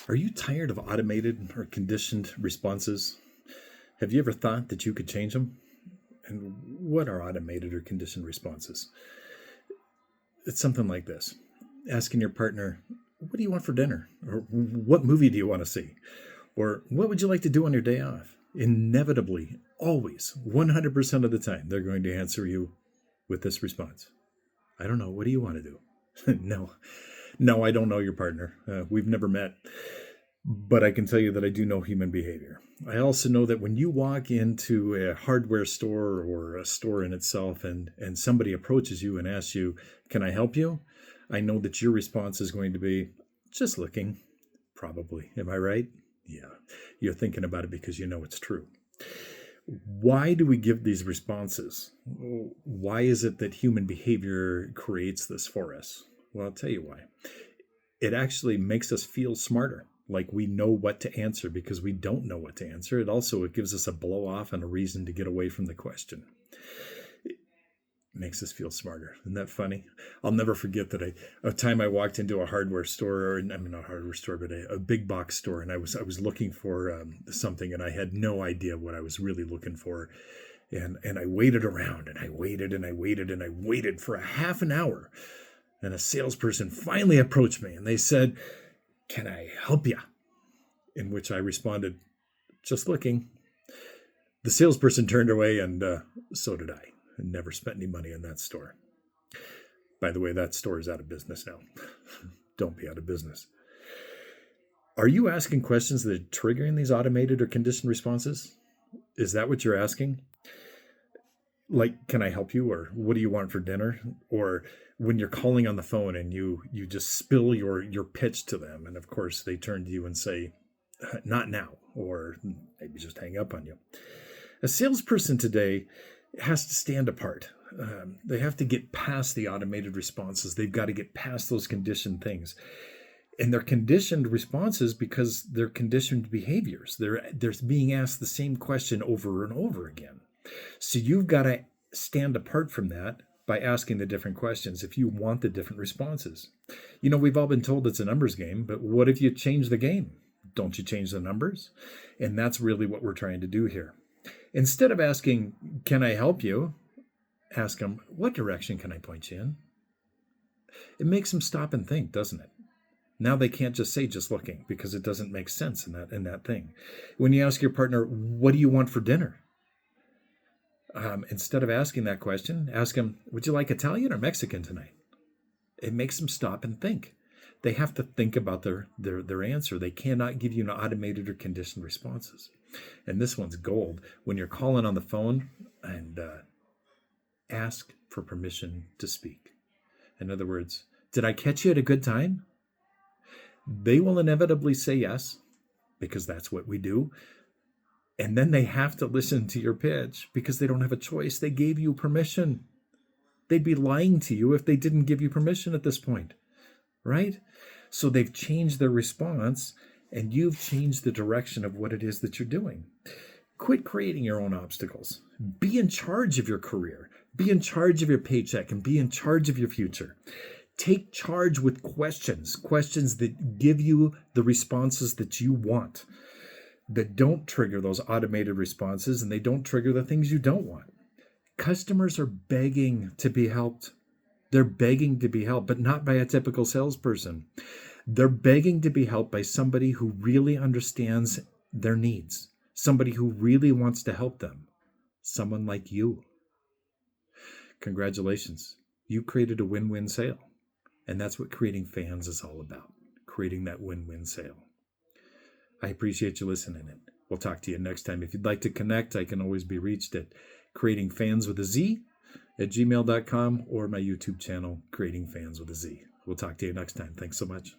Are you tired of automated or conditioned responses? Have you ever thought that you could change them? And what are automated or conditioned responses? It's something like this: asking your partner, "What do you want for dinner?" Or "What movie do you want to see?" Or "What would you like to do on your day off?" Inevitably, always, 100% of the time, they're going to answer you with this response: "I don't know. What do you want to do?" No, I don't know your partner. We've never met. But I can tell you that I do know human behavior. I also know that when you walk into a hardware store or a store in itself and somebody approaches you and asks you, "Can I help you?" I know that your response is going to be, "Just looking." Probably. Am I right? Yeah. You're thinking about it because you know it's true. Why do we give these responses? Why is it that human behavior creates this for us? Well, I'll tell you why. It actually makes us feel smarter, like we know what to answer because we don't know what to answer. It gives us a blow off and a reason to get away from the question. It makes us feel smarter. Isn't that funny? I'll never forget that a time I walked into a hardware store, or I mean not a hardware store, but a big box store, and I was looking for something, and I had no idea what I was really looking for. And I waited around, and I waited and I waited and I waited for a half an hour. And a salesperson finally approached me and they said, "Can I help you?" In which I responded, "Just looking." The salesperson turned away and so did I. I never spent any money in that store. By the way, that store is out of business now. Don't be out of business. Are you asking questions that are triggering these automated or conditioned responses? Is that what you're asking? Like, "Can I help you?" Or "What do you want for dinner?" Or when you're calling on the phone and you just spill your pitch to them, and of course they turn to you and say, "Not now," or maybe just hang up on you. A salesperson today has to stand apart. They have to get past the automated responses. They've got to get past those conditioned things. And they're conditioned responses because they're conditioned behaviors. They're being asked the same question over and over again. So you've got to stand apart from that by asking the different questions if you want the different responses. We've all been told it's a numbers game, but what if you change the game? Don't you change the numbers? And that's really what we're trying to do here. Instead of asking, "Can I help you?" ask them, "What direction can I point you in?" It makes them stop and think, doesn't it? Now they can't just say "just looking" because it doesn't make sense in that thing. When you ask your partner, "What do you want for dinner?" Instead of asking that question, ask them, "Would you like Italian or Mexican tonight?" It makes them stop and think. They have to think about their answer. They cannot give you an automated or conditioned responses. And this one's gold. When you're calling on the phone and ask for permission to speak. In other words, "Did I catch you at a good time?" They will inevitably say yes, because that's what we do. And then they have to listen to your pitch because they don't have a choice. They gave you permission. They'd be lying to you if they didn't give you permission at this point, right? So they've changed their response, and you've changed the direction of what it is that you're doing. Quit creating your own obstacles. Be in charge of your career. Be in charge of your paycheck, and be in charge of your future. Take charge with questions that give you the responses that you want, that don't trigger those automated responses, and they don't trigger the things you don't want. Customers are begging to be helped. They're begging to be helped, but not by a typical salesperson. They're begging to be helped by somebody who really understands their needs, somebody who really wants to help them, someone like you. Congratulations. You created a win-win sale. And that's what creating fanz is all about, creating that win-win sale. I appreciate you listening in. We'll talk to you next time. If you'd like to connect, I can always be reached at creatingfanz@gmail.com or my YouTube channel, Creating Fanz. We'll talk to you next time. Thanks so much.